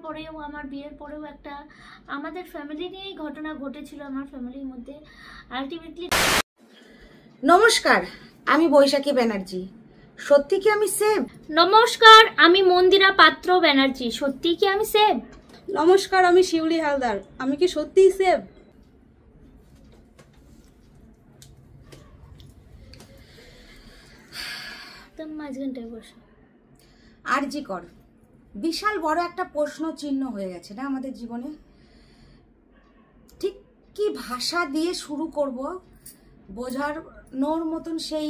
পরেও, আমার বিয়ের পরেও একটা আমাদের ফ্যামিলি নিয়েই ঘটনা ঘটেছিল আমার ফ্যামিলির মধ্যে। আলটিমেটলি নমস্কার, আমি বৈশাখী ব্যানার্জি। সত্যি কি আমি সেভ? নমস্কার, আমি মন্দিরা পাত্র ব্যানার্জি। সত্যি কি আমি সেভ? নমস্কার, আমি শিউলি হালদার। আমি কি সত্যিই সেভ? মাঝখানটায় বসো। আরজি কর বিশাল বড় একটা প্রশ্ন চিহ্ন হয়ে গেছে না আমাদের জীবনে। ঠিক কি ভাষা দিয়ে শুরু করব বোঝানোর মতন সেই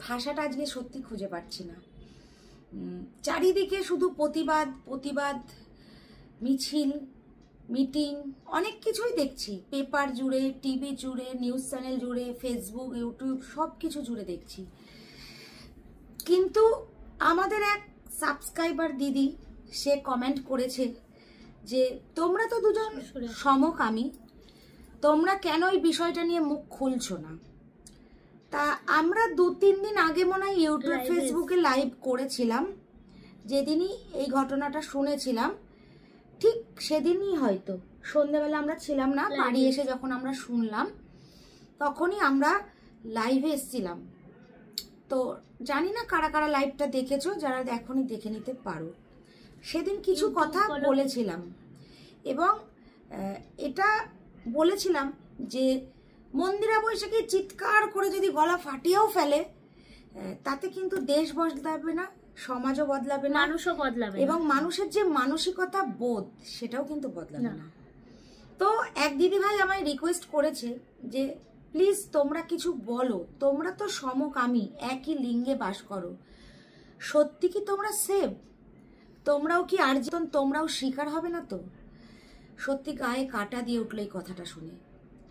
ভাষাটা আজকে সত্যি খুঁজে পাচ্ছি না। চারিদিকে শুধু প্রতিবাদ প্রতিবাদ, মিছিল, মিটিং, অনেক কিছুই দেখছি। পেপার জুড়ে, টিভি জুড়ে, নিউজ চ্যানেল জুড়ে, ফেসবুক, ইউটিউব সব কিছু জুড়ে দেখছি। কিন্তু আমাদের এক সাবস্ক্রাইবার দিদি সে কমেন্ট করেছে যে তোমরা তো দুজন সমকামী, তোমরা কেন এই বিষয়টা নিয়ে মুখ খুলছো না? তা আমরা 2-3 দিন আগে মনে হয় ইউটিউব ফেসবুকে লাইভ করেছিলাম, যেদিনই এই ঘটনাটা শুনেছিলাম ঠিক সেদিনই হয়তো সন্ধ্যাবেলা আমরা ছিলাম না, বাড়ি এসে যখন আমরা শুনলাম তখনই আমরা লাইভে এসেছিলাম। তো জানি না কারা কারা লাইভটা দেখেছো, যারা এখনই দেখে নিতে পারো। সেদিন কিছু কথা বলেছিলাম এবং এটা বলেছিলাম যে মন্দিরা বৈশাখী চিৎকার করে যদি গলা ফাটিয়েও ফেলে তাতে কিন্তু দেশ বদলাবে না, সমাজও বদলাবে না, মানুষও বদলাবে না, এবং মানুষের যে মানসিকতা বোধ সেটাও কিন্তু বদলাবে না। তো এক দিদি ভাই আমায় রিকোয়েস্ট করেছে যে প্লিজ তোমরা কিছু বলো, তোমরা তো সমকামী, একই লিঙ্গে বাস করো, সত্যি কি তোমরা সেভ? তোমরাও কি আর্জিতন, তোমরাও শিকার হবে না তো? সত্যি গায়ে কাটা দিয়ে উঠলো এই কথাটা শুনে।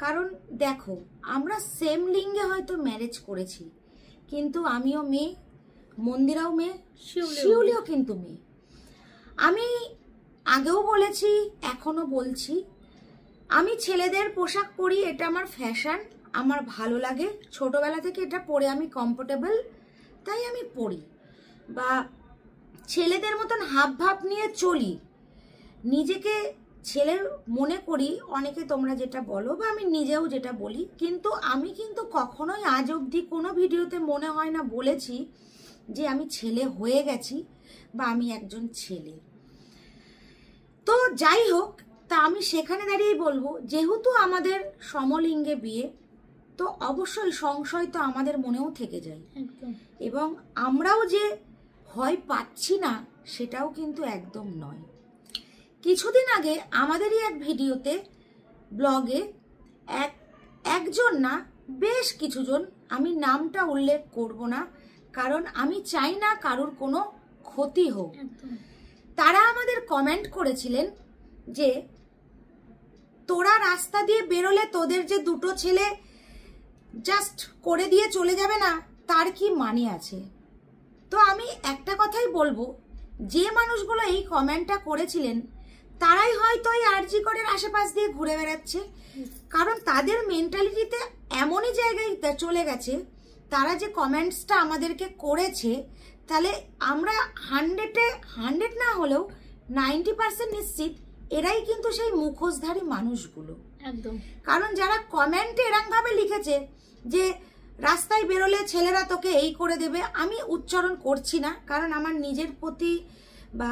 কারণ দেখো, আমরা সেম লিঙ্গে হয়তো ম্যারেজ করেছি, কিন্তু আমিও মেয়ে, মন্দিরাও মেয়ে, শিউলিও কিন্তু মেয়ে। আমি আগেও বলেছি, এখনো বলছি, আমি ছেলেদের পোশাক পরি, এটা আমার ফ্যাশন, আমার ভালো লাগে, ছোটবেলা থেকে এটা পরে আমি কমফোর্টেবল, তাই আমি পরি। বা ছেলেদের মতন হাব ভাব নিয়ে চলি, নিজেকে ছেলে মনে করি, অনেকে তোমরা যেটা বলো বা আমি নিজেও যেটা বলি, কিন্তু আমি কিন্তু কখনোই আজ অবধি কোনো ভিডিওতে মনে হয় না বলেছি যে আমি ছেলে হয়ে গেছি বা আমি একজন ছেলে। তো যাই হোক, তা আমি সেখানে দাঁড়িয়েই বলবো, যেহেতু আমাদের সমলিঙ্গে বিয়ে, তো অবশ্যই সংশয় তো আমাদের মনেও থেকে যায়, এবং আমরাও যে ভয় পাচ্ছি না সেটাও কিন্তু একদম নয়। কিছুদিন আগে আমাদেরই এক ভিডিওতে, ব্লগে একজন না বেশ কিছুজন, আমি নামটা উল্লেখ করব না কারণ আমি চাই না কারুর কোনো ক্ষতি হোক, তারা আমাদের কমেন্ট করেছিলেন যে তোরা রাস্তা দিয়ে বেরোলে তোদের যে দুটো ছেলে জাস্ট করে দিয়ে চলে যাবে না, তার কি মানে আছে? তো আমি একটা কথাই বলবো, যে মানুষগুলো এই কমেন্টটা করেছিলেন তারাই হয়তো এই আরজি করের আশেপাশ দিয়ে ঘুরে বেড়াচ্ছে, কারণ তাদের মেন্টালিটিতে এমনই জায়গায় চলে গেছে, তারা যে কমেন্টসটা আমাদেরকে করেছে, তাহলে আমরা 100 না হলেও 90% নিশ্চিত এরাই কিন্তু সেই মুখোশধারী মানুষগুলো। একদম। কারণ যারা কমেন্টে এরকম ভাবে লিখেছে যে রাস্তায় বেরোলে ছেলেরা তোকে এই করে দেবে, আমি উচ্চারণ করছি না কারণ আমার নিজের প্রতি বা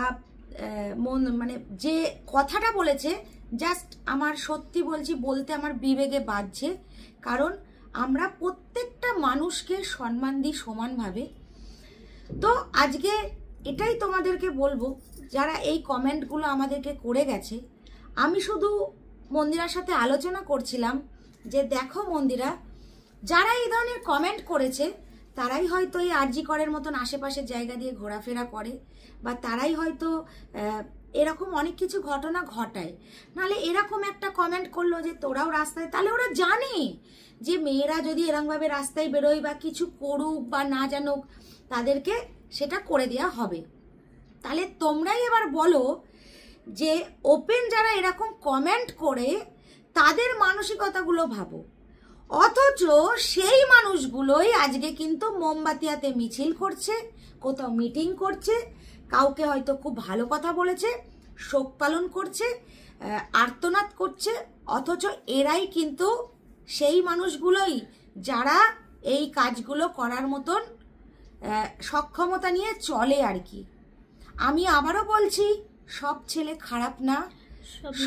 মানে যে কথাটা বলেছে, জাস্ট আমার সত্যি বলছি, বলতে আমার বিবেকে বাজছে, কারণ আমরা প্রত্যেকটা মানুষকে সম্মান দিই সমানভাবে। তো আজকে এটাই তোমাদেরকে বলবো, যারা এই কমেন্টগুলো আমাদেরকে করে গেছে, আমি শুধু মন্দিরার সাথে আলোচনা করছিলাম যে দেখো মন্দিরা, যারা এই ধরনের কমেন্ট করেছে তারাই হয়তো এই আরজি করের মতন আশেপাশের জায়গা দিয়ে ঘোরাফেরা করে, বা তারাই হয়তো এরকম অনেক কিছু ঘটনা ঘটায়। নাহলে এরকম একটা কমেন্ট করলো যে তোরাও রাস্তায়, তাহলে ওরা জানে যে মেয়েরা যদি এরকমভাবে রাস্তায় বেরোয় বা কিছু করুক বা না জানুক, তাদেরকে সেটা করে দেওয়া হবে। তাহলে তোমরাই এবার বলো যে ওপেন যারা এরকম কমেন্ট করে তাদের মানসিকতাগুলো ভাবো, অথচ সেই মানুষগুলোই আজকে কিন্তু মোমবাতি হাতে মিছিল করছে, কোথাও মিটিং করছে, কাউকে হয়তো খুব ভালো কথা বলেছে, শোক পালন করছে, আর্তনাদ করছে, অথচ এরাই কিন্তু সেই মানুষগুলোই যারা এই কাজগুলো করার মতন সক্ষমতা নিয়ে চলে আর কি। আমি আবারও বলছি, সব ছেলে খারাপ না,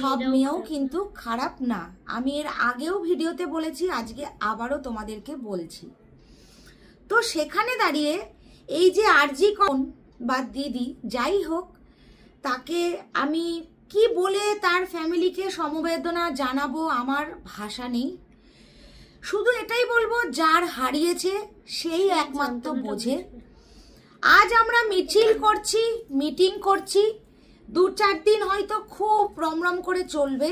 সব মেয়েও কিন্তু খারাপ না। আমি এর আগেও ভিডিওতে বলেছি, আজকে আবারও তোমাদেরকে বলছি। তো সেখানে দাঁড়িয়ে এই যে আরজি কোন বা দিদি যাই হোক, তাকে আমি কি বলে তার ফ্যামিলিকে সমবেদনা জানাবো, আমার ভাষা নেই। শুধু এটাই বলবো, যার হারিয়েছে সেই একমাত্র বোঝে। আজ আমরা মিছিল করছি, মিটিং করছি, 2-4 দিন হয়তো খুব রমরম করে চলবে,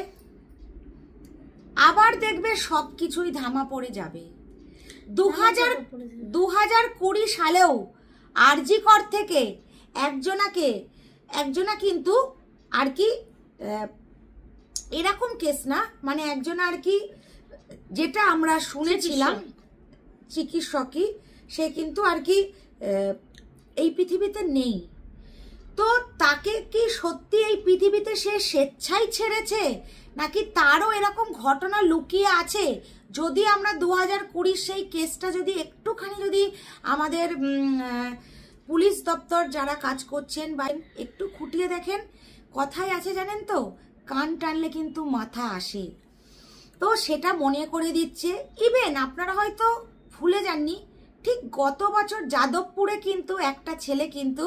আবার দেখবে সবকিছুই ধামা পড়ে যাবে। 2020 সালেও আরজি কর থেকে একজনা কিন্তু আর কি এরকম কেস না, মানে একজন আর কি, যেটা আমরা শুনেছিলাম চিকিৎসকই, সে কিন্তু আর কি এই পৃথিবীতে নেই। তো তাকে কি সত্যি এই পৃথিবীতে সে স্বেচ্ছায় ছেড়েছে, নাকি তারও এরকম ঘটনা লুকিয়ে আছে? যদি আমরা 2020 সেই কেসটা যদি একটুখানি যদি আমাদের পুলিশ দপ্তর যারা কাজ করছেন বা একটু খুঁটিয়ে দেখেন, কথাই আছে জানেন তো, কান টানলে কিন্তু মাথা আসে। তো সেটা মনে করে দিচ্ছে। ইভেন আপনারা হয়তো ভুলে যাননি, ঠিক গত বছর যাদবপুরে কিন্তু একটা ছেলে কিন্তু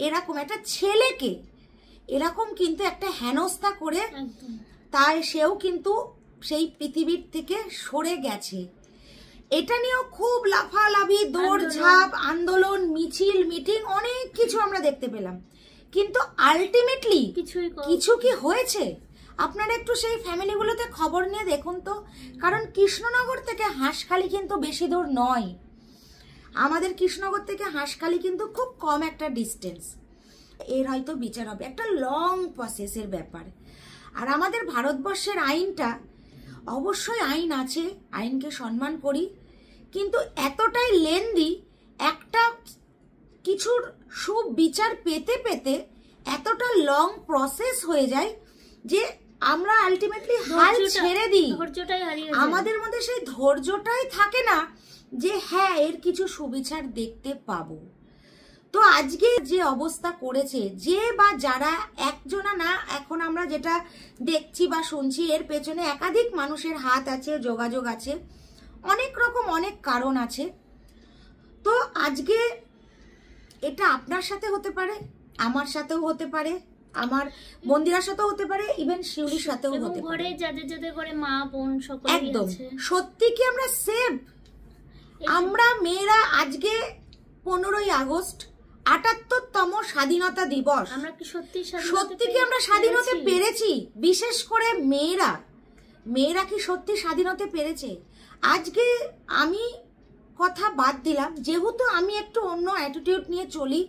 এরকম একটা ছেলেকে এরকম কিন্তু একটা হেনস্থা করে তাই সেও কিন্তু সেই পৃথিবীর থেকে সরে গেছে। এটা নিয়েও খুব লাফালাফি, দৌড়ঝাঁপ, আন্দোলন, মিছিল, মিটিং, অনেক কিছু আমরা দেখতে পেলাম, কিন্তু আলটিমেটলি কিছু কি হয়েছে? আপনারা একটু সেই ফ্যামিলিগুলোতে খবর নিয়ে দেখুন তো, কারণ কৃষ্ণনগর থেকে হাঁসখালি কিন্তু বেশি দূর নয়। আমাদের কৃষ্ণনগর থেকে হাঁসখালি কিন্তু খুব কম একটা ডিস্টেন্স। এর হয়তো বিচার হবে, একটা লং প্রসেসের ব্যাপার। আর আমাদের ভারতবর্ষের আইনটা, অবশ্যই আইন আছে, আইনকে সম্মান করি, কিন্তু এতটাই লেন্দি, একটা কিছুর সুবিচার পেতে পেতে এতটা লং প্রসেস হয়ে যায় যে আমরা আলটিমেটলি হাল ছেড়ে দিই। আমাদের মধ্যে সেই ধৈর্যটাই থাকে না যে হ্যাঁ এর কিছু সুবিচার দেখতে পাবো। তো আজকে যে অবস্থা করেছে, যে বা যারা, একজনা না, এখন আমরা যেটা দেখছি বা শুনছি, এর পেছনে একাধিক মানুষের হাত আছে, যোগাযোগ আছে, অনেক রকম অনেক কারণ আছে। তো আজকে এটা আপনার সাথে হতে পারে, আমার সাথেও হতে পারে, আমার মন্দিরার সাথেও হতে পারে, ইভেন শিউলির সাথেও হতে পারে। যাদের করে মা বোন সকলেই একদম। সত্যি কি আমরা সেভ? আমরা মেয়েরা আজকে 15ই আগস্ট 78তম স্বাধীনতা দিবস, আমরা কি সত্যি কি আমরা স্বাধীন হতে পেরেছি? বিশেষ করে মেয়েরা কি সত্যি স্বাধীন হতে পেরেছে? আজকে আমি কথা বাদ দিলাম, যেহেতু আমি একটু অন্য অ্যাটিটিউড নিয়ে চলি,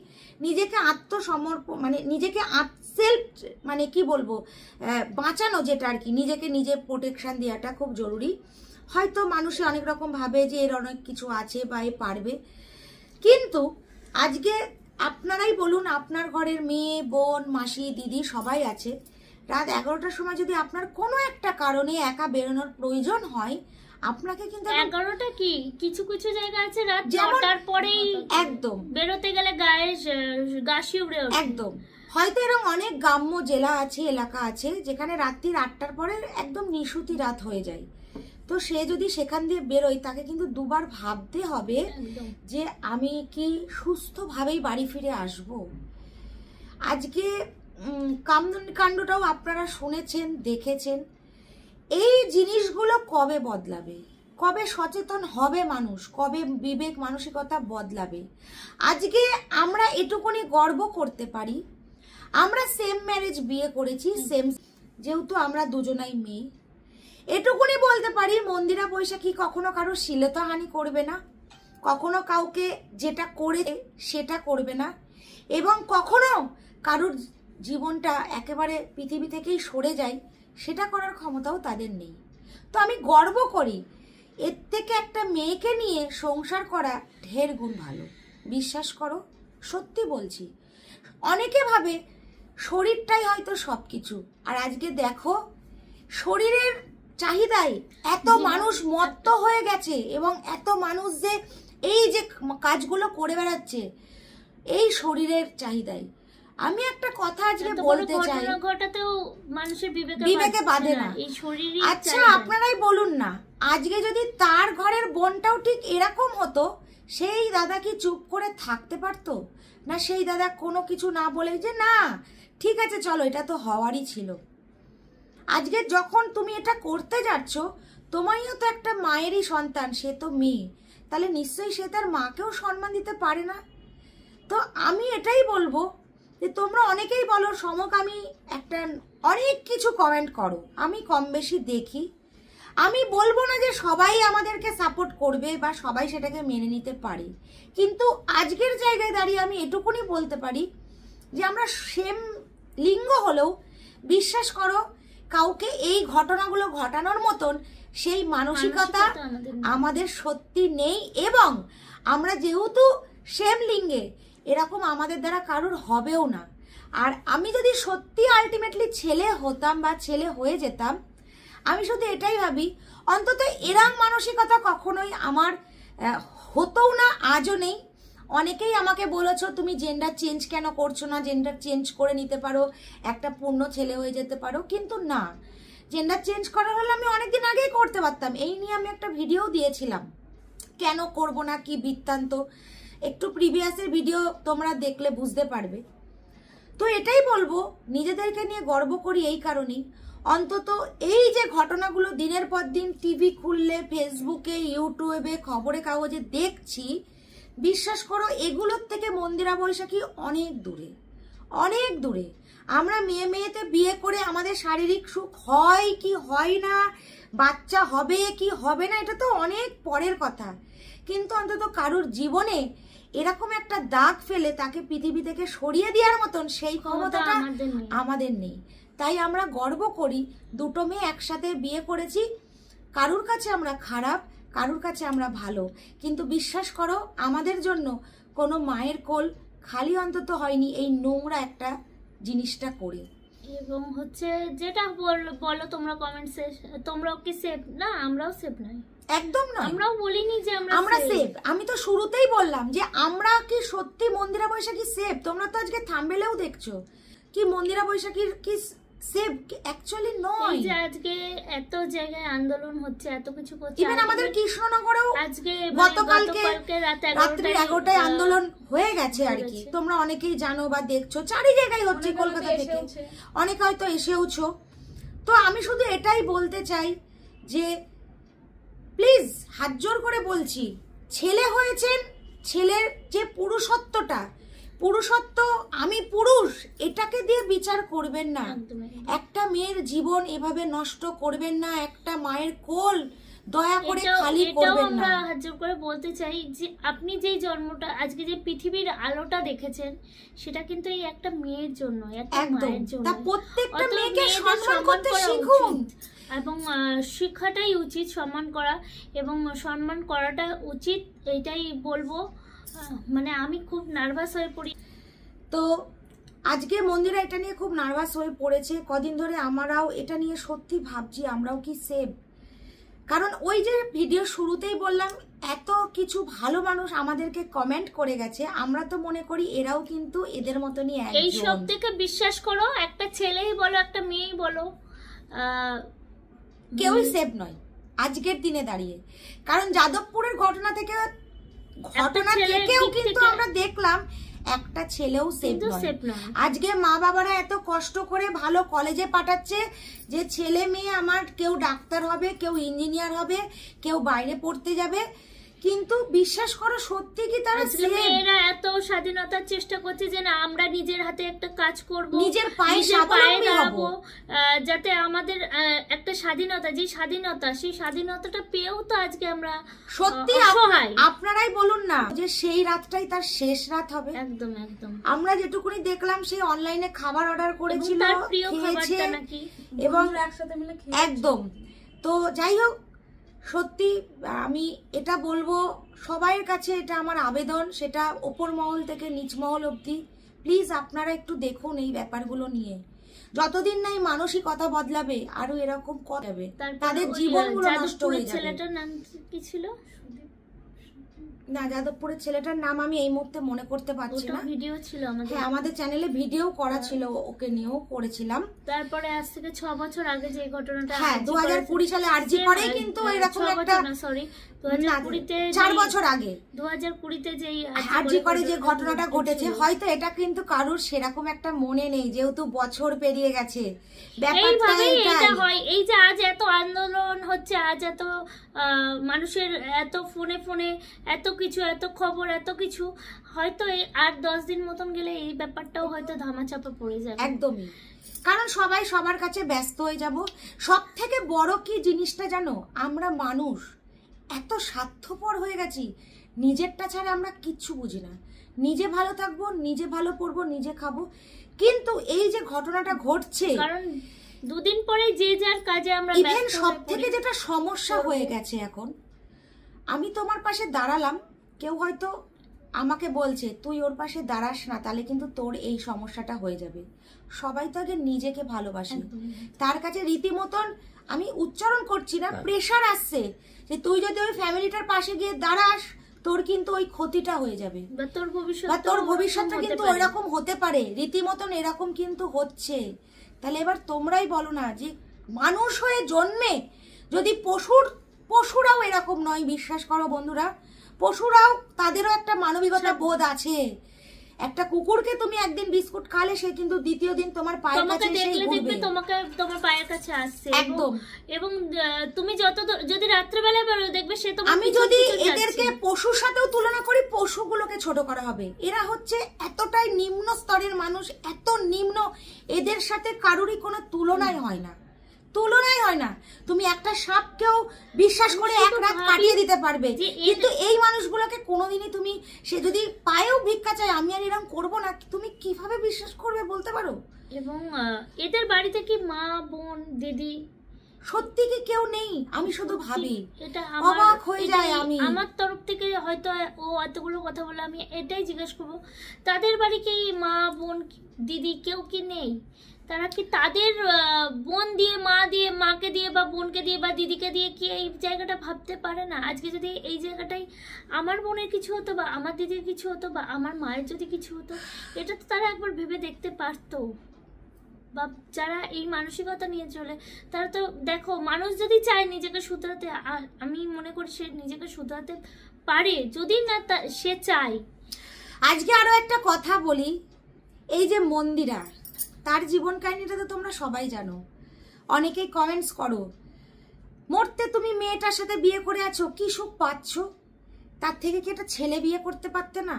নিজেকে আত্মসমর্পণ, মানে নিজেকে সেলফ, মানে কি বলবো, বাঁচানো, যেটা আর কি, নিজেকে নিজে প্রোটেকশন দেওয়াটা খুব জরুরি। হয়তো মানুষে অনেক রকম ভাবে যে এর অনেক কিছু আছে বা এ পারবে, কিন্তু আজকে আপনারাই বলুন, আপনার ঘরের মেয়ে, বোন, মাসি, দিদি সবাই আছে, রাত 11টার সময় যদি আপনার কোনো একটা কারণে একা বেরোনোর প্রয়োজন হয়, আপনাকে কিন্তু 11টা কি, কিছু কিছু জায়গা আছে রাত 9টার পরেই একদম বেরোতে গেলে গা শিউরে ওঠে। একদম। হয়তো এরকম অনেক গ্রাম্য জেলা আছে, এলাকা আছে, যেখানে রাত্রি 8টার পরে একদম নিশুতি রাত হয়ে যায়। তো সে যদি সেখান দিয়ে বেরোয়, তাকে কিন্তু দুবার ভাবতে হবে যে আমি কি সুস্থভাবেই বাড়ি ফিরে আসব। আজকে কাণ্ডটাও আপনারা শুনেছেন, দেখেছেন। এই জিনিসগুলো কবে বদলাবে? কবে সচেতন হবে মানুষ? কবে বিবেক মানসিকতা বদলাবে? আজকে আমরা এটুকুনি গর্ব করতে পারি, আমরা সেম ম্যারেজ বিয়ে করেছি, সেম, যেহেতু আমরা দুজনাই মেয়ে, এটুকুনি বলতে পারি মন্দিরা বৈশাখী কখনো কারো শ্লীলতাহানি করবে না, কখনো কাউকে যেটা করে সেটা করবে না, এবং কখনো কারোর জীবনটা একেবারে পৃথিবী থেকেই সরে যায় সেটা করার ক্ষমতাও তাদের নেই। তো আমি গর্ব করি, এর থেকে একটা মেয়েকে নিয়ে সংসার করা ঢের গুণ ভালো। বিশ্বাস করো, সত্যি বলছি। অনেকে ভাবে শরীরটাই হয়তো সবকিছু। আর আজকে দেখো শরীরের চাহিদায় এত মানুষ মত্ত হয়ে গেছে, এবং এত মানুষ যে এই যে কাজগুলো করে বেড়াচ্ছে এই শরীরের চাহিদায়। আমি একটা কথা আজকে বলতে চাই, ঘটাতেও মানুষের বিবেকে বাঁধে না। এই শরীরই আচ্ছা আপনারাই বলুন না, আজকে যদি তার ঘরের বোনটাও ঠিক এরকম হতো, সেই দাদা কি চুপ করে থাকতে পারতো? না সেই দাদা কোনো কিছু না বলে যে না ঠিক আছে চলো এটা তো হওয়ারই ছিল। আজকে যখন তুমি এটা করতে যাচ্ছ, তোমারও তো একটা মায়েরই সন্তান, সে তো মেয়ে, তাহলে নিশ্চয়ই সে তার মাকেও সম্মান দিতে পারে না? তো আমি এটাই বলবো যে তোমরা অনেকেই বলো সমকামী, একটা অনেক কিছু কমেন্ট করো, আমি কম বেশি দেখি। আমি বলবো না যে সবাই আমাদেরকে সাপোর্ট করবে বা সবাই সেটাকে মেনে নিতে পারে, কিন্তু আজকের জায়গায় দাঁড়িয়ে আমি এটুকুনি বলতে পারি যে আমরা সেম লিঙ্গ হলেও বিশ্বাস করো কাউকে এই ঘটনাগুলো ঘটানোর মতন সেই মানসিকতা আমাদের সত্যি নেই। এবং আমরা যেহেতু সেম লিঙ্গে, এরকম আমাদের দ্বারা কারোর হবেও না। আর আমি যদি সত্যি আলটিমেটলি ছেলে হতাম বা ছেলে হয়ে যেতাম, আমি শুধু এটাই ভাবি অন্তত এরকম মানসিকতা কখনোই আমার হতোও না, আজও নেই। অনেকেই আমাকে বলেছো তুমি জেন্ডার চেঞ্জ কেন করছো না, জেন্ডার চেঞ্জ করে নিতে পারো, একটা পূর্ণ ছেলে হয়ে যেতে পারো। কিন্তু না, জেন্ডার চেঞ্জ করার হলে আমি অনেকদিন আগেই করতে পারতাম। এই নিয়ে আমি একটা ভিডিও দিয়েছিলাম, কেন করব না কি বৃত্তান্ত, একটু প্রিভিয়াসের ভিডিও তোমরা দেখলে বুঝতে পারবে। তো এটাই বলবো, নিজেদেরকে নিয়ে গর্ব করি এই কারণেই, অন্তত এই যে ঘটনাগুলো দিনের পর দিন টিভি খুললে, ফেসবুকে, ইউটিউবে, খবরে কাগজে দেখছি, বিশ্বাস করো এগুলোর থেকে মন্দিরা বৈশাখী অনেক দূরে, অনেক দূরে। আমরা মেয়েতে বিয়ে করে আমাদের শারীরিক সুখ হয় কি হয় না, বাচ্চা হবে কি হবে না, এটা তো অনেক পরের কথা, কিন্তু অন্তত কারুর জীবনে এরকম একটা দাগ ফেলে তাকে পৃথিবী থেকে সরিয়ে দেওয়ার মতন সেই ক্ষমতাটা আমাদের নেই। তাই আমরা গর্ব করি দুটো মেয়ে একসাথে বিয়ে করেছি। কারুর কাছে আমরা খারাপ, কারুর কাছে আমরা ভালো, কিন্তু বিশ্বাস করো আমাদের জন্য কোনো মায়ের কোল খালি অন্তত হয়নি এই নোংরা একটা জিনিসটা করে। এবং হচ্ছে যেটা বলো তোমরা কমেন্টসে, তোমরাও কি সেফ না? আমরাও সেফ নই, একদম না। আমরাও বলিনি যে আমরা সেফ। আমি তো শুরুতেই বললাম যে আমরা কি সত্যি মন্দিরা বৈশাখী সেফ? তোমরা তো আজকে থাম্বনেলেও দেখছো কি মন্দিরা বৈশাখীর কি সেফ, অ্যাকচুয়ালি নয়। যে আজকে এত জায়গায় আন্দোলন হচ্ছে, এত কিছু করছে, ইভেন আমাদের কৃষ্ণনগরেও আজকে গতকালকে রাত্রি 11টায় আন্দোলন হয়ে গেছে আর কি, তোমরা অনেকেই জানো বা দেখছো, চারি জায়গায় হচ্ছে, কলকাতা থেকে অনেকে হয়তো এসেওছো। তো আমি শুধু এটাই বলতে চাই যে প্লিজ হাত জোর করে বলছি, ছেলে হয়েছেন, ছেলের যে পুরুষত্বটা, পুরুষত্ব আমি পুরুষ এটাকে দিয়ে বিচার করবেন না। একটা মেয়ের জীবন এভাবে নষ্ট করবেন না, একটা মায়ের কোল দয়া করে খালি করবেন না। আমরা হাত জোর করে বলতে চাই যে আপনি যেই জন্মটা, আজকে যে পৃথিবীর আলোটা দেখেছেন, সেটা কিন্তু এই একটা মেয়ের জন্য, একটা মায়ের জন্য। তা প্রত্যেকটা মেয়েকে সম্মান করতে শিখুন, এবং শিক্ষাটাই উচিত, সম্মান করা, এবং সম্মান করাটা উচিত, এইটাই বলবো। মানে আমি খুব নার্ভাস হয়ে পড়ি। তো আজকে মন্দিরা এটা নিয়ে খুব নার্ভাস হয়ে পড়েছে। কদিন ধরে আমরাও এটা নিয়ে সত্যি ভাবছি আমরাও কি সেফ, কারণ ওই যে ভিডিও শুরুতেই বললাম এত কিছু ভালো মানুষ আমাদেরকে কমেন্ট করে গেছে, আমরা তো মনে করি এরাও কিন্তু এদের মতনই একজন। এই সব থেকে বিশ্বাস করো, একটা ছেলেই বলো একটা মেয়েই বলো, কেউই সেফ নয় আজকের দিনে দাঁড়িয়ে। কারণ যাদবপুরের ঘটনা থেকেও কিন্তু আমরা দেখলাম একটা ছেলেও সেফ নয়। আজকে মা বাবারা এত কষ্ট করে ভালো কলেজে পাঠাচ্ছে যে ছেলে মেয়ে আমার কেউ ডাক্তার হবে, কেউ ইঞ্জিনিয়ার হবে, কেউ বাইরে পড়তে যাবে, কিন্তু বিশ্বাস করো সত্যি কি তারা মেয়েরা এত স্বাধীনতার চেষ্টা করছে যে না আমরা নিজের হাতে একটা কাজ করব, নিজের পায়ে স্বাবলম্বী হব, যাতে আমাদের একটা স্বাধীনতা, যে স্বাধীনতা, সেই স্বাধীনতাটা পেয়েও তো আজকে আমরা সত্যি আপনারাই বলুন না যে সেই রাতটাই তার শেষ রাত হবে। একদম একদম। আমরা যেটুকুনি দেখলাম সেই অনলাইনে খাবার অর্ডার করেছিল, খেয়েছে এবং একসাথে মিলে একদম। তো যাই হোক, সত্যি আমি এটা বলবো সবাইয়ের কাছে, এটা আমার আবেদন, সেটা ওপর মহল থেকে নিচ মহল অবধি, প্লিজ আপনারা একটু দেখুন এই ব্যাপারগুলো নিয়ে। যতদিন না এই মানসিকতা বদলাবে আরো এরকম যাবে, তাদের জীবনগুলো নষ্ট হয়ে যাবে। ছেলেটার নাম কি ছিল? না, যাদবপুরের ছেলেটার নাম আমি এই মুহূর্তে মনে করতে পারছি না। ভিডিও ছিল আমাদের, হ্যাঁ আমাদের চ্যানেলে ভিডিও করা ছিল, ওকে নিয়েও করেছিলাম। তারপরে আজ থেকে 6 বছর আগে যে ঘটনাটা, হ্যাঁ 2020 সালে আরজি করে, কিন্তু এরকম একটা সরি 2020-তে 4 বছর আগে 2020-তে যে আরজি করে যে ঘটনাটা ঘটেছে, হয়তো এটা কিন্তু কারোর সেরকম একটা মনে নেই, যেহেতু বছর পেরিয়ে গেছে। ব্যাপারটা এটা হয়, এই যে আজ এত আন্দোলন হচ্ছে, আজ এত মানুষের এত ফোনে ফোনে এত কিছু, এত খবর, এত কিছু, হয়তো আর 10 দিন মতন গেলে এই ব্যাপারটাও হয়তো ধামাচাপা পড়ে যাবে। একদমই, কারণ সবাই সবার কাছে ব্যস্ত হয়ে যাব। সব থেকে বড় কি জিনিসটা জানো, আমরা মানুষ এত স্বার্থপর হয়ে গেছি, নিজেরটা ছাড়া আমরা কিচ্ছু বুঝি না। নিজে ভালো থাকবো, নিজে ভালো পড়বো, নিজে খাবো, কিন্তু এই যে ঘটনাটা ঘটছে, কারণ দুদিন পরে যে যার কাজে আমরা ইভেন সব থেকে যেটা সমস্যা হয়ে গেছে এখন, আমি তোমার পাশে দাঁড়ালাম, কেউ হয়তো আমাকে বলছে তুই ওর পাশে দাঁড়াস না, তাহলে কিন্তু তোর এই সমস্যাটা হয়ে যাবে। সবাই তো আগে নিজেকে ভালোবাসে, তার কাছে রীতিমতন আমি উচ্চারণ করছি না, প্রেশার আসছে যে তুই যদি ওই ফ্যামিলিটার পাশে গিয়ে দাঁড়াস, তোর কিন্তু ওই ক্ষতিটা হয়ে যাবে, বা তোর ভবিষ্যৎটা কিন্তু ওইরকম হতে পারে। রীতিমতন এরকম কিন্তু হচ্ছে। তাহলে এবার তোমরাই বলো না, যে মানুষ হয়ে জন্মে যদি পশুরাও এরকম নয়, বিশ্বাস করো বন্ধুরা, পশুরাও, তাদেরও একটা মানবিকতা বোধ আছে। একটা কুকুরকে তুমি একদিন বিস্কুট খালে, সে কিন্তু দ্বিতীয় দিন তোমার পায়ের কাছে এসে ঘুরবে, তোমার পায়ের কাছে আসছে। একদম। এবং তুমি যদি রাত্রেবেলা বেরো, দেখবে সে তোমার, আমি যদি এদেরকে পশুর সাথেও তুলনা করি, পশুগুলোকে ছোট করা হবে। এরা হচ্ছে এতটাই নিম্ন স্তরের মানুষ, এত নিম্ন, এদের সাথে কারোরই কোনো তুলনাই হয় না, তুলনাই হয় না। তুমি একটা সাপকেও বিশ্বাস করে এক রাত কাটিয়ে দিতে পারবে, কিন্তু এই মানুষগুলোকে কোনোদিনই তুমি, সে যদি পায়েও ভিক্ষা চায়, আমি আর এরকম করবো না, তুমি কিভাবে বিশ্বাস করবে বলতে পারো? এবং এদের বাড়িতে কি মা, বোন, দিদি সত্যি কি কেউ নেই? আমি শুধু ভাবি, এটা অবাক হয়ে যায়। আমি আমার তরফ থেকে হয়তো ও এতগুলো কথা বলে, আমি এটাই জিজ্ঞেস করবো, তাদের বাড়ি কি মা, বোন, দিদি কেউ কি নেই? তারা কি তাদের বোন দিয়ে, মা দিয়ে, মাকে দিয়ে বা বোনকে দিয়ে বা দিদিকে দিয়ে কি এই জায়গাটা ভাবতে পারে না? আজকে যদি এই জায়গাটাই আমার বোনের কিছু হতো, বা আমার দিদির কিছু হতো, বা আমার মায়ের যদি কিছু হতো, এটা তো তারা একবার ভেবে দেখতে পারতো। বা যারা এই মানসিকতা নিয়ে চলে, তারা তো দেখো, মানুষ যদি চায় নিজেকে শুধরাতে, আমি মনে করি সে নিজেকে শুধরাতে পারে, যদি না সে চায়। আজকে আরো একটা কথা বলি, এই যে মন্দিরা, তার জীবন কাহিনীটা তো তোমরা সবাই জানো। অনেকেই কমেন্টস করো, মরতে তুমি মেয়েটার সাথে বিয়ে করে আছো, কি সুখ পাচ্ছ? তার থেকে কি একটা ছেলে বিয়ে করতে পারতে না?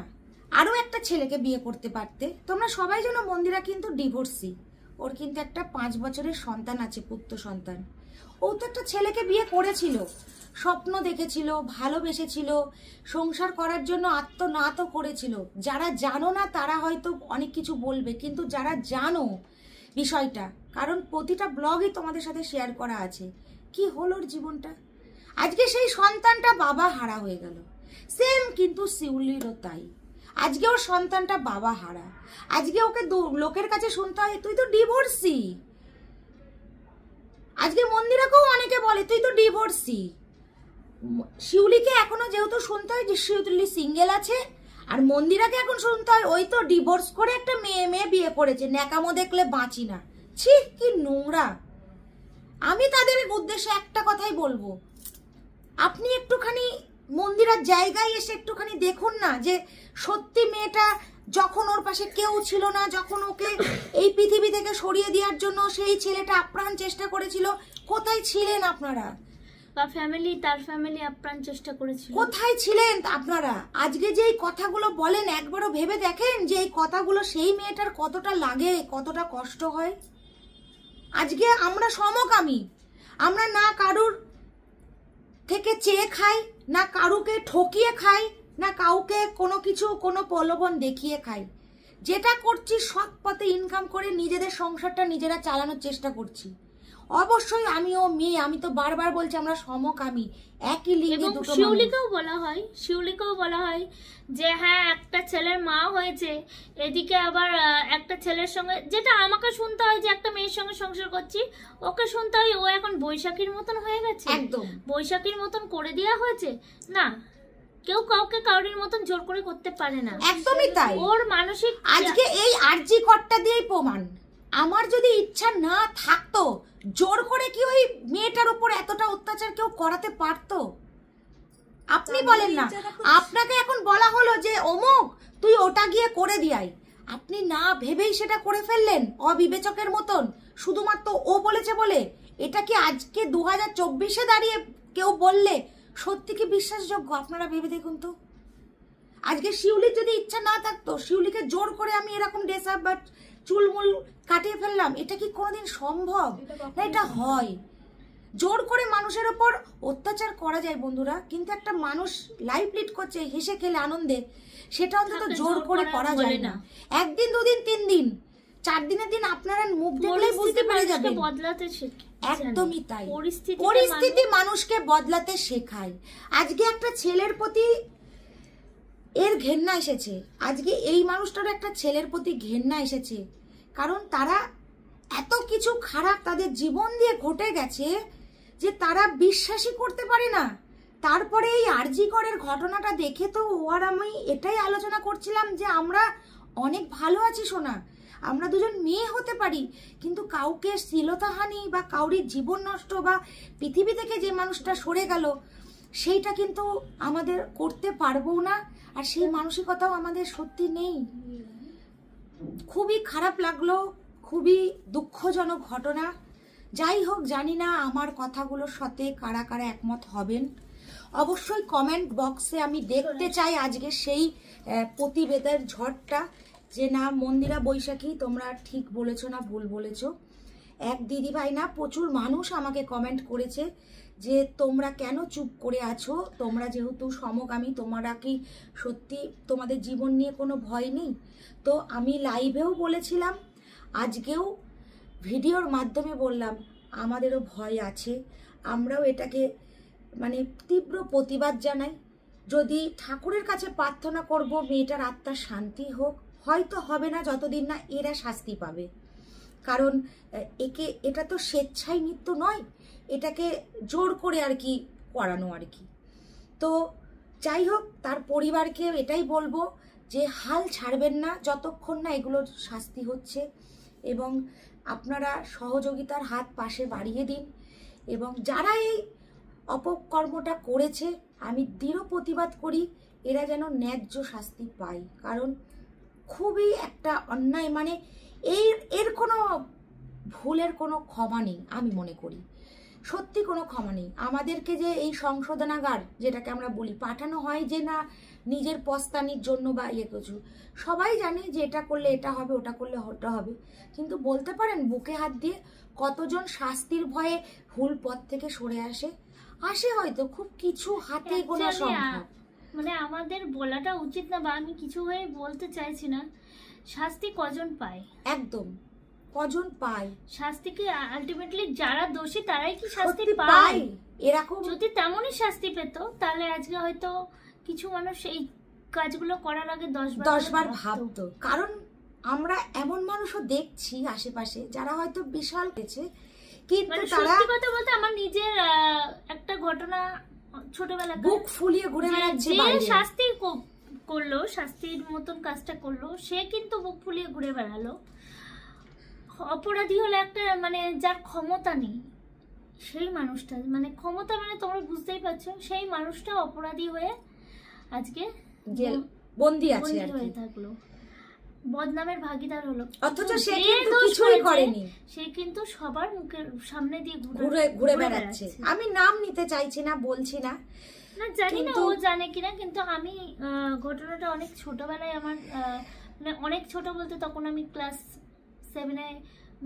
আরো একটা ছেলেকে বিয়ে করতে পারতে। তোমরা সবাই জানো মন্দিরা কিন্তু ডিভোর্সি, ওর কিন্তু একটা 5 বছরের সন্তান আছে, পুত্র সন্তান। ও তো একটা ছেলেকে বিয়ে করেছিল, স্বপ্ন দেখেছিল, ভালোবেসেছিল, সংসার করার জন্য আত্মনাতও করেছিল। যারা জানো না তারা হয়তো অনেক কিছু বলবে, কিন্তু যারা জানো বিষয়টা, কারণ প্রতিটা ব্লগই তোমাদের সাথে শেয়ার করা আছে, কি হলো ওর জীবনটা। আজকে সেই সন্তানটা বাবা হারা হয়ে গেল, সেম কিন্তু শিউলিরও তাই। আজকে ওর সন্তানটা বাবা হারা, আজকে ওকে লোকের কাছে শুনতে হয় তুই তো ডিভোর্সি। আজকে মন্দিরাকেও অনেকে বলে তুই তো ডিভোর্সি। শিউলিকে এখনো যেহেতু শুনতে হয় যে শিউলি সিঙ্গেল আছে, আর মন্দিরাকে এখন শুনতে হয় ওই তো ডিভোর্স করে একটা মেয়ে বিয়ে করেছে, ন্যাকামো দেখলে বাঁচি না। ছি, কি নোংরা। আমি তাদের উদ্দেশ্যে একটা কথাই বলবো, আপনি একটুখানি মন্দিরার জায়গায় এসে একটুখানি দেখুন না, যে সত্যি মেয়েটা যখন ওর পাশে কেউ ছিল না, যখন ওকে এই পৃথিবী থেকে সরিয়ে দেওয়ার জন্য সেই ছেলেটা আপ্রাণ চেষ্টা করেছিল, কোথায় ছিলেন আপনারা? বা তার ফ্যামিলি আপ্রাণ চেষ্টা করেছিল, কোথায় ছিলেন আপনারা? আজকে যে এই কথাগুলো বলেন, একবারও ভেবে দেখেন যে এই কথাগুলো সেই মেয়েটার কতটা লাগে, কতটা কষ্ট হয়। আজকে আমরা সমকামী, আমরা না কারুর থেকে চেয়ে খাই, না কারুকে ঠকিয়ে খাই, না কাউকে কোনো কিছু কোনো প্রলোভন দেখিয়ে খাই। যেটা করছি সৎ পথে ইনকাম করে নিজেদের সংসারটা নিজেরা চালানোর চেষ্টা করছি। অবশ্যই আমিও মেয়ে, আমি তো বারবার বলছি আমরা সমকামী, একই লিঙ্গে এবং দুটো মানুষ। শিউলিকেও বলা হয় যে হ্যাঁ একটা ছেলের মা হয়েছে, এদিকে আবার একটা ছেলের সঙ্গে, যেটা আমাকে শুনতে হয় যে একটা মেয়ের সঙ্গে সংসার করছি, ওকে শুনতে হয় ও এখন বৈশাখীর মতন হয়ে গেছে, একদম বৈশাখীর মতন করে দেওয়া হয়েছে। না, কেউ কাউকে কাউরির মতন জোর করে করতে পারে না, একদমই তাই। ওর মানসিক আজকে এই আরজি করটা দিয়েই প্রমাণ, আমার যদি ইচ্ছা না থাকতো জোর করে কি ওই মেয়েটার উপর এতটা অত্যাচার কেউ করাতে পারতো? আপনি বলেন না, আপনাকে এখন বলা হলো যে অমুক তুই ওটা গিয়ে করে দিয়াই, আপনি না ভেবেই সেটা করে ফেললেন অবিবেচকের মতন, শুধুমাত্র ও বলেছে বলে। এটা কি আজকে 2024-এ দাঁড়িয়ে কেউ বললে সত্যি কি বিশ্বাসযোগ্য? আপনারা ভেবে দেখুন তো। আজকে শিউলির যদি ইচ্ছা না থাকতো, শিউলিকে জোর করে আমি এরকম ড্রেস আপ বা চুলমুল কাটিয়ে ফেললাম, এটা কি কোনোদিন সম্ভব? না, এটা হয়। জোর করে মানুষের ওপর অত্যাচার করা যায় বন্ধুরা, কিন্তু একটা মানুষ লাইফ লিড করছে হেসে খেলে আনন্দে, সেটা অন্তত জোর করে করা যায় না। একদিন, দুদিন, 3 দিন, 4 দিনের দিন আপনারা মুখ দেখলেই বুঝতে পেরে যাবেন। বদলাতে শেখে, একদমই তাই। পরিস্থিতি মানুষকে বদলাতে শেখায়। আজকে একটা ছেলের প্রতি এর ঘেন্না এসেছে, আজকে এই মানুষটারও একটা ছেলের প্রতি ঘেন্না এসেছে, কারণ তারা এত কিছু খারাপ তাদের জীবন দিয়ে ঘটে গেছে যে তারা বিশ্বাসই করতে পারে না। তারপরে এই আরজি করের ঘটনাটা দেখে তো ও আর আমি এটাই আলোচনা করছিলাম যে আমরা অনেক ভালো আছি সোনা, আমরা দুজন মেয়ে হতে পারি, কিন্তু কাউকে শ্লীলতাহানি বা কাউরির জীবন নষ্ট বা পৃথিবী থেকে যে মানুষটা সরে গেল সেইটা কিন্তু আমাদের করতে পারবো না, আর সেই মানসিকতাও আমাদের সত্যি নেই। খুবই খারাপ লাগলো, খুবই দুঃখজনক ঘটনা। যাই হোক, জানি না আমার কথাগুলোর সাথে কারা কারা একমত হবেন, অবশ্যই কমেন্ট বক্সে আমি দেখতে চাই আজকে সেই প্রতিবেদের ঝড়টা, যে না মন্দিরা বৈশাখী তোমরা ঠিক বলেছো না ভুল বলেছো। এক দিদি ভাই না, প্রচুর মানুষ আমাকে কমেন্ট করেছে যে তোমরা কেন চুপ করে আছো, তোমরা যেহেতু সমকামী তোমরা কি সত্যি তোমাদের জীবন নিয়ে কোনো ভয় নেই? তো আমি লাইভেও বলেছিলাম, আজকেও ভিডিওর মাধ্যমে বললাম আমাদেরও ভয় আছে, আমরাও এটাকে মানে তীব্র প্রতিবাদ জানাই। যদি ঠাকুরের কাছে প্রার্থনা করব মেয়েটার আত্মার শান্তি হোক, হয়তো হবে না যতদিন না এরা শাস্তি পাবে, কারণ এটা তো স্বেচ্ছায় মৃত্যু নয়, এটাকে জোর করে আর কি করানো আর কি। তো যাই হোক, তার পরিবারকে এটাই বলবো যে হাল ছাড়বেন না যতক্ষণ না এগুলোর শাস্তি হচ্ছে, এবং আপনারা সহযোগিতার হাত পাশে বাড়িয়ে দিন, এবং যারা এই অপকর্মটা করেছে আমি দৃঢ় প্রতিবাদ করি এরা যেন ন্যায্য শাস্তি পায়, কারণ খুবই একটা অন্যায়, মানে এর কোনো ভুলের কোনো ক্ষমা নেই, আমি মনে করি সত্যি কোনো ক্ষমা নেই। আমাদেরকে যে এই সংশোধনাগার যেটাকে আমরা বলি পাঠানো হয় যে না নিজের পস্তানির জন্য বা কিছু, সবাই জানে যে এটা করলে এটা হবে, ওটা করলে ওটা হবে, কিন্তু বলতে পারেন বুকে হাত দিয়ে কতজন শাস্তির ভয়ে ভুল পথ থেকে সরে আসে হয়তো খুব কিছু হাতে গোনা সম্ভব। মানে আমাদের বলাটা উচিত না, বা আমি কিছু হয়ে বলতে চাইছি না, শাস্তি কজন পায়? একদম কজন পায় শাস্তি? কি আলটিমেটলি যারা দোষী তারাই কি শাস্তি পায়? এরকম যদি তেমনই শাস্তি পেত তাহলে আজকে হয়তো কিছু মানুষ এই কাজগুলো করার আগে 10 বার ভাবতো, কারণ আমরা এমন মানুষও দেখছি আশেপাশে যারা হয়তো বিশাল পেয়েছে, কিন্তু তারা সত্যি কথা বলতে আমার নিজের একটা ঘটনা, ছোটবেলা বুক ফুলিয়ে ঘুরে বেড়াচ্ছে, যে শাস্তি করলো, শাস্তির মতন কাজটা করলো, সে কিন্তু বুক ফুলিয়ে ঘুরে বেড়ালো। অপরাধী হলো একটা মানে যার ক্ষমতা নেই, সেই মানুষটা, মানে ক্ষমতা মানে তোমরা বুঝতেই পারছো, সেই মানুষটা অপরাধী হয়ে আজকে বন্দী আছে হয়ে থাকলো, বদনামের ভাগীদার হলো, অথচ সে কিন্তু কিছুই করেনি, সে কিন্তু সবার মুখের সামনে দিয়ে ঘুরে বেড়াচ্ছে। আমি নাম নিতে চাইছি না, বলছি না, না জানি না ও জানে কিনা, কিন্তু আমি ঘটনাটা অনেক ছোটবেলায় আমার মানে অনেক ছোট বলতে তখন আমি ক্লাস 7-এ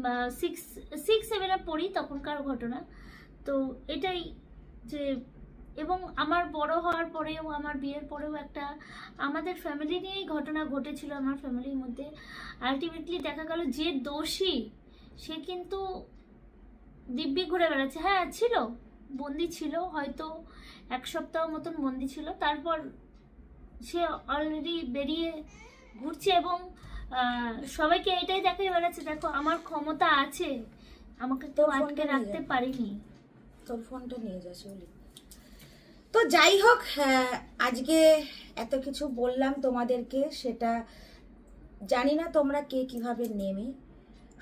বা 6-7-এ পড়ি, তখনকার ঘটনা। তো এটাই যে, এবং আমার বড় হওয়ার পরেও, আমার বিয়ের পরেও একটা আমাদের ফ্যামিলি নিয়েই ঘটনা ঘটেছিল আমার ফ্যামিলির মধ্যে। আলটিমেটলি দেখা গেল যে দোষী সে কিন্তু দিব্যি ঘুরে বেড়াচ্ছে। হ্যাঁ ছিল, বন্দি ছিল, হয়তো 1 সপ্তাহ মতন বন্দি ছিল, তারপর সে অলরেডি বেরিয়ে ঘুরছে এবং সবাইকে এটাই দেখাই বেড়াচ্ছে, দেখো আমার ক্ষমতা আছে, আমাকে কেউ আটকে রাখতে পারেনি। তোর ফোনটা নিয়ে যাচ্ছে বলি। তো যাই হোক, আজকে এত কিছু বললাম তোমাদেরকে, সেটা জানি না তোমরা কে কিভাবে নেবে।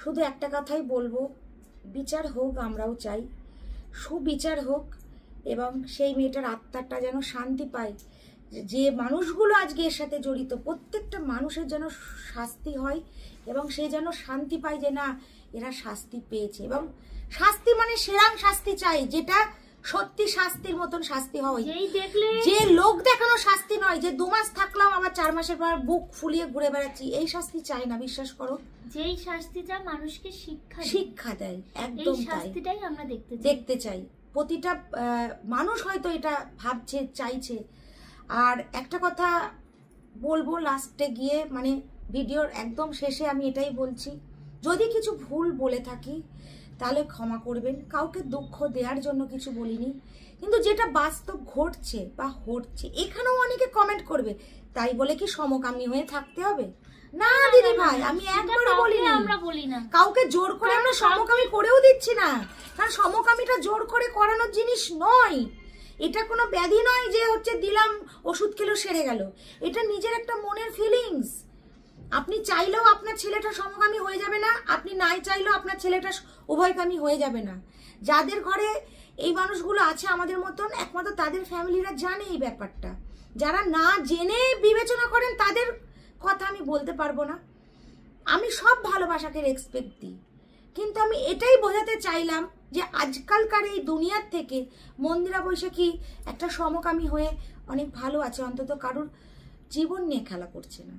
শুধু একটা কথাই বলবো, বিচার হোক, আমরাও চাই সুবিচার হোক, এবং সেই মেয়েটার আত্মাটা যেন শান্তি পায়। যে মানুষগুলো আজকে এর সাথে জড়িত প্রত্যেকটা মানুষের যেন শাস্তি হয় এবং সে যেন শান্তি পায় যে না এরা শাস্তি পেয়েছে, এবং শাস্তি মানে সেরাং শাস্তি চাই, যেটা সত্যি শাস্তির মতন শাস্তি হয়, যে লোক দেখানো শাস্তি নয়, যে 2 মাস থাকলাম আবার 4 মাসের পর বুক ফুলিয়ে ঘুরে বেড়াচ্ছি, এই শাস্তি চাই না। বিশ্বাস করো, যেই শাস্তিটা মানুষকে শিক্ষা দেয়, একদম শাস্তিটাই আমরা দেখতে চাই। প্রতিটা মানুষ হয়তো এটা ভাবছে, চাইছে। আর একটা কথা বলবো লাস্টে গিয়ে, মানে ভিডিওর একদম শেষে আমি এটাই বলছি, যদি কিছু ভুল বলে থাকি তাহলে ক্ষমা করবেন। কাউকে দুঃখ দেওয়ার জন্য কিছু বলিনি, কিন্তু যেটা বাস্তব ঘটছে বা হচ্ছে, এখানেও অনেকে কমেন্ট করবে তাই বলে কি সমকামী হয়ে থাকতে হবে? না দিদি ভাই, আমি একবারও বলিনি, আমরা বলি না, কাউকে জোর করে আমরা সমকামী করেও দিচ্ছি না, কারণ সমকামীটা জোর করে করানোর জিনিস নয়। এটা কোনো ব্যাধি নয় যে হচ্ছে দিলাম ওষুধ খেলেও সেরে গেল, এটা নিজের একটা মনের ফিলিংস। আপনি চাইলেও আপনার ছেলেটা সমকামী হয়ে যাবে না, আপনি নাই চাইলেও আপনার ছেলেটা উভয়কামী হয়ে যাবে না। যাদের ঘরে এই মানুষগুলো আছে আমাদের মতন, একমাত্র তাদের ফ্যামিলিরা জানে এই ব্যাপারটা। যারা না জেনে বিবেচনা করেন তাদের কথা আমি বলতে পারবো না। আমি সব ভালোবাসাকে রেসপেক্ট দিই, কিন্তু আমি এটাই বোঝাতে চাইলাম যে আজকালকার এই দুনিয়ার থেকে মন্দিরা বৈশাখী একটা সমকামী হয়ে অনেক ভালো আছে, অন্তত কারোর জীবন নিয়ে খেলা করছে না।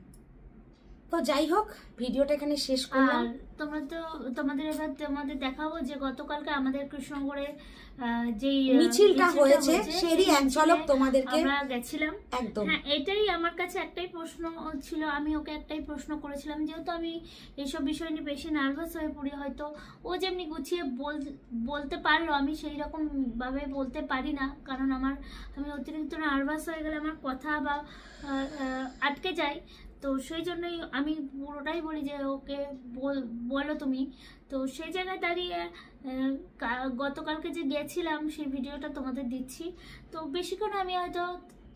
তো যাই হোক, ভিডিওটা এখানে শেষ করলাম। তোমাদের এবার তোমাদের দেখাবো যে গতকালকে আমাদের কৃষ্ণনগরে যে মিছিলটা হয়েছে সেরই এক ঝলক তোমাদেরকে আমরা গেছিলাম। একদম হ্যাঁ, এটাই আমার কাছে একটাই প্রশ্ন ছিল, আমি ওকে একটাই প্রশ্ন করেছিলাম, যেহেতু আমি এইসব বিষয় নিয়ে বেশি নার্ভাস হয়ে পড়ি, হয়তো ও যেমনি গুছিয়ে বলতে পারলো, আমি সেই রকম ভাবে বলতে পারি না, কারণ আমি অতিরিক্ত নার্ভাস হয়ে গেলে আমার কথা বা আটকে যায়। তো সেই জন্যই আমি পুরোটাই বলি যে ওকে বলো তুমি। তো সেই জায়গায় দাঁড়িয়ে গতকালকে যে গেছিলাম সেই ভিডিওটা তোমাদের দিচ্ছি। তো বেশিক্ষণ আমি হয়তো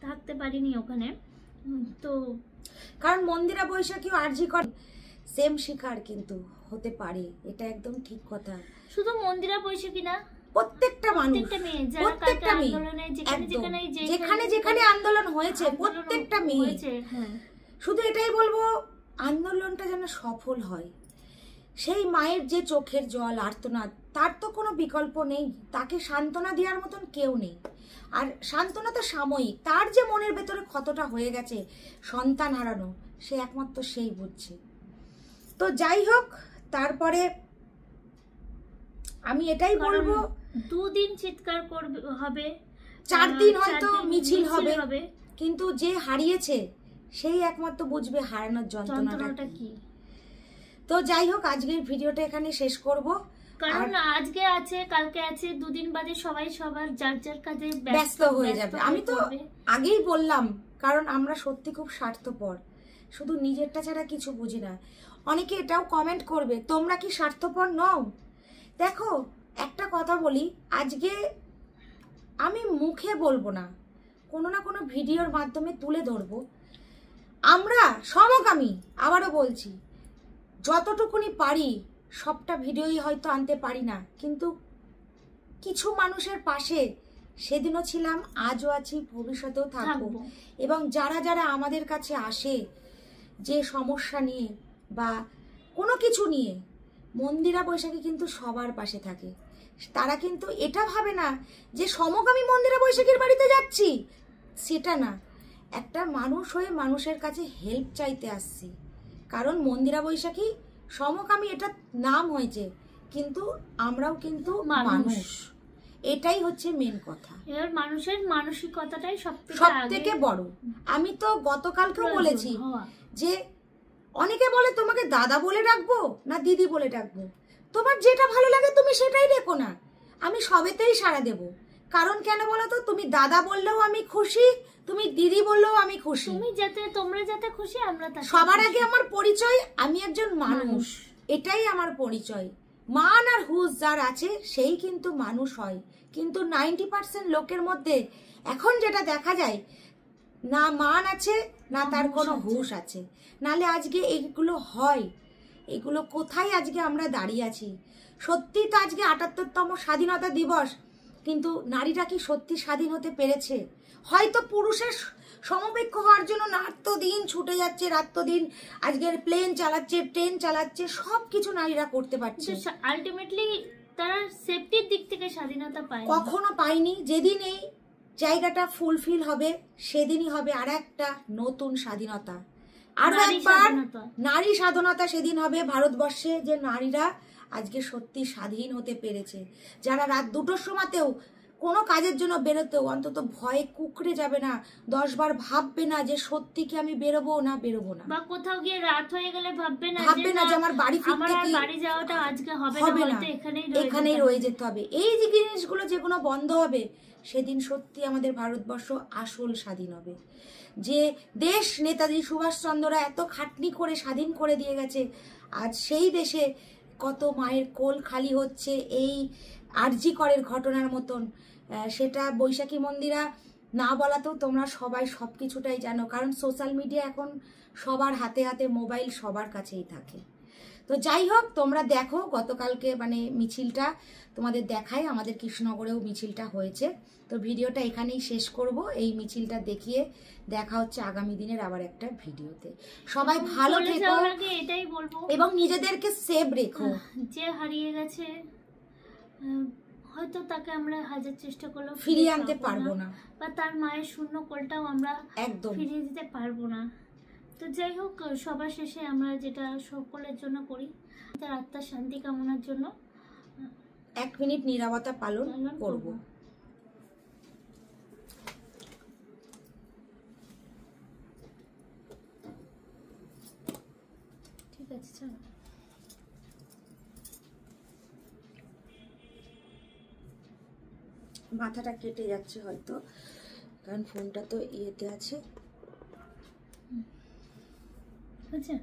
থাকতে পারিনি ওখানে, তো কারণ মন্দিরা বৈশাখী আরজি করে সেম শিকার কিন্তু হতে পারে, এটা একদম ঠিক কথা। শুধু মন্দিরা বৈশাখী না, প্রত্যেকটা মানুষ, প্রত্যেকটা মেয়ে, যেখানে যেখানে আন্দোলন হয়েছে প্রত্যেকটা মেয়ে। হ্যাঁ, শুধু এটাই বলবো আন্দোলনটা যেন সফল হয়। সেই মায়ের যে চোখের জল, আর্তনাদ, তার তো কোনো বিকল্প নেই, তাকে সান্ত্বনা দেওয়ার মতন কেউ নেই। আর সান্ত্বনা তো সাময়িক, তার যে মনের ভেতরে ক্ষতটা হয়ে গেছে সন্তান হারানো, সে একমাত্র সেই বুঝছে। তো যাই হোক, তারপরে আমি এটাই বলবো, 2 দিন চিৎকার হবে, 4 দিন হয়তো মিছিল হবে, কিন্তু যে হারিয়েছে সেই একমাত্র বুঝবে হারানোর যন্ত্রণাটা কি। তো যাই হোক, আজকের ভিডিওটা এখানে শেষ করব, কারণ আজকে আছে কালকে আছে, 2 দিন বাদে সবাই সবার যার যার কাজে ব্যস্ত হয়ে যাবে। আমি তো আগেই বললাম, কারণ আমরা সত্যি খুব স্বার্থপর, শুধু নিজেরটা ছাড়া কিছু বুঝি না। অনেকে এটাও কমেন্ট করবে তোমরা কি স্বার্থপর নও? দেখো একটা কথা বলি, আজকে আমি মুখে বলবো না, কোনো না কোনো ভিডিওর মাধ্যমে তুলে ধরবো, আমরা সমকামী। আবারও বলছি, যতটুকুনি পারি সবটা ভিডিওই হয়তো আনতে পারি না, কিন্তু কিছু মানুষের পাশে সেদিনও ছিলাম, আজও আছি, ভবিষ্যতেও থাকবো। এবং যারা যারা আমাদের কাছে আসে যে সমস্যা নিয়ে বা কোনো কিছু নিয়ে, মন্দিরা বৈশাখী কিন্তু সবার পাশে থাকে। তারা কিন্তু এটা ভাবে না যে সমকামী মন্দিরা বৈশাখীর বাড়িতে যাচ্ছি, সেটা না, একটা মানুষ হয়ে মানুষের কাছে হেল্প চাইতে আসছি। কারণ মন্দিরা বৈশাখী সমকামী এটা নাম হয়েছে, কিন্তু আমরাও কিন্তু মানুষ, এটাই হচ্ছে মেন কথা। এর মানুষের মানসিকতাটাই সবথেকে বড়। আমি তো গতকালকেও বলেছি যে অনেকে বলে তোমাকে দাদা বলে ডাকবো না দিদি বলে ডাকবো, তোমার যেটা ভালো লাগে তুমি সেটাই রেখো না, আমি সবেতেই সাড়া দেব। কারণ কেন বলো তো, তুমি দাদা বললেও আমি খুশি, তুমি দিদি বললেও আমি খুশি, তোমরা যাতে খুশি আমরা তাতে সবার আগে আমার পরিচয় আমি একজন মানুষ, এটাই আমার পরিচয়। মান আর হুঁশ যার আছে সেই কিন্তু মানুষ হয়। কিন্তু 90% লোকের মধ্যে এখন যেটা দেখা যায়, না মান আছে না তার কোনো হুঁশ আছে, নালে আজকে এইগুলো হয়, এগুলো কোথায় আজকে আমরা দাঁড়িয়ে আছি। সত্যি তো আজকে ৭৮তম স্বাধীনতা দিবস, কিন্তু নারীরা কি সত্যি স্বাধীন হতে পেরেছে? হয়তো পুরুষের সমবৃক্ষ হওয়ার জন্য রাত দিন ছুটে যাচ্ছে, রাত দিন আজকের প্লেন চালাচ্ছে, ট্রেন চালাচ্ছে, সবকিছু নারীরা করতে পারছে, আলটিমেটলি তারা সেফটির দিক থেকে স্বাধীনতা পায় কখনো পায়নি। যেদিন এই জায়গাটা ফুলফিল হবে সেদিনই হবে আর একটা নতুন স্বাধীনতা, আরো একবার নারী স্বাধীনতা সেদিন হবে ভারতবর্ষে, যে নারীরা আজকে সত্যি স্বাধীন হতে পেরেছে। যারা রাত 2টোর সময়তেও কোনো কাজের জন্য বেরোতেও অন্তত ভয়ে কুকড়ে যাবে না, 10 বার ভাববে না যে সত্যি কি আমি বেরোবো না বেরোবো না, বা কোথাও গিয়ে রাত হয়ে গেলে ভাববে না যে আমার বাড়ি ফিরতে কি বাড়ি যাওয়াটা আজকে হবে না, এখানেই রয়ে যেতে হবে। এই যে জিনিসগুলো যেগুলো বন্ধ হবে সেদিন সত্যি আমাদের ভারতবর্ষ আসল স্বাধীন হবে। যে দেশ নেতাজি সুভাষচন্দ্ররা এত খাটনি করে স্বাধীন করে দিয়ে গেছে, আজ সেই দেশে কত মায়ের কোল খালি হচ্ছে এই আরজি করের ঘটনার মতন। সেটা বৈশাখী মন্দিরা না বলাতেও তোমরা সবাই সব কিছুটাই জানো, কারণ সোশ্যাল মিডিয়া এখন সবার হাতে হাতে মোবাইল সবার কাছেই থাকে। তো যাই হোক, তোমরা দেখো গতকালকে মানে মিছিলটা তোমাদের দেখায়, আমাদের কৃষ্ণনগরেও মিছিলটা হয়েছে। তো ভিডিওটা এখানেই শেষ করব, এই মিছিলটা দেখিয়ে দেখা হচ্ছে আগামী দিনের আবার একটা ভিডিওতে। সবাই ভালো থেকো, এটাই বলবো, এবং নিজেদেরকে সেভ রেখো। যে হারিয়ে গেছে হয়তো তাকে আমরা হাজার চেষ্টা করলেও ফিরিয়ে আনতে পারবো না, বা তার মায়ের শূন্য কোলটাও আমরা একদম ফিরিয়ে দিতে পারবো না। তো যাই হোক, সবার শেষে আমরা যেটা সকলের জন্য করি, তার আত্মার শান্তি কামনার জন্য 1 মিনিট নীরবতা পালন করব। ঠিক আছে, চলো। মাথাটা কেটে যাচ্ছে হয়তো, কারণ ফোনটা তো ইয়েতে আছে। আচ্ছা,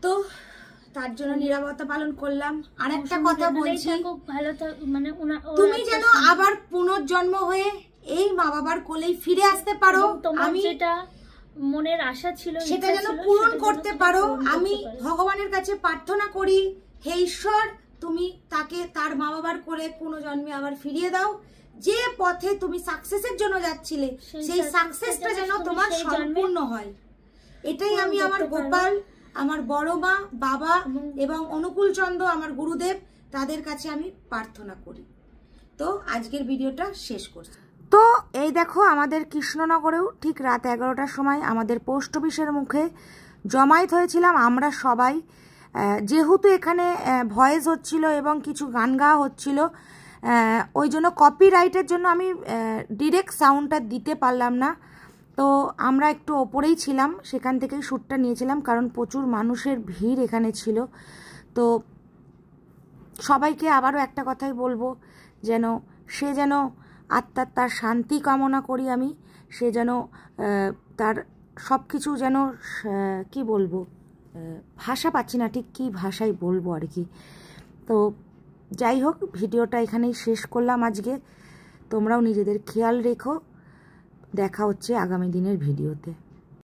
তো তার জন্য নীরবতা পালন করলাম। আর একটা কথা বলছি, তুমি যেন আবার পুনর্জন্ম হয়ে এই মা বাবার কোলেই ফিরে আসতে পারো, আমি যেটা মনের আশা ছিল সেটা যেন পূরণ করতে পারো। আমি ভগবানের কাছে প্রার্থনা করি, হে ঈশ্বর তুমি তাকে তার মা বাবার কোলে পুনর্জন্মে আবার ফিরিয়ে দাও। যে পথে তুমি সাকসেসের জন্য যাচ্ছিলে সেই সাকসেসটা যেন তোমার সম্পূর্ণ হয়, এটাই আমি আমার গোপাল, আমার বড় মা, বাবা এবং অনুকূল চন্দ্র আমার গুরুদেব, তাদের কাছে আমি প্রার্থনা করি। তো আজকের ভিডিওটা শেষ করছি। তো এই দেখো, আমাদের কৃষ্ণনগরেও ঠিক রাত 11টার সময় আমাদের পোস্ট অফিসের মুখে জমায়েত হয়েছিলাম আমরা সবাই। যেহেতু এখানে ভয়েস হচ্ছিল এবং কিছু গান গাওয়া হচ্ছিল, ওই জন্য কপিরাইটের জন্য আমি ডিরেক্ট সাউন্ডটা দিতে পারলাম না। তো আমরা একটু ওপরেই ছিলাম, সেখান থেকেই শ্যুটটা নিয়েছিলাম, কারণ প্রচুর মানুষের ভিড় এখানে ছিল। তো সবাইকে আবারও একটা কথাই বলবো, সে যেন আত্মার তার শান্তি কামনা করি আমি, সে যেন তার সব কিছু যেন কি বলবো, ভাষা পাচ্ছি না ঠিক কী ভাষায় বলবো আর কি। তো যাই হোক, ভিডিওটা এখানেই শেষ করলাম আজকে। তোমরাও নিজেদের খেয়াল রেখো, দেখা হচ্ছে আগামী দিনের ভিডিওতে।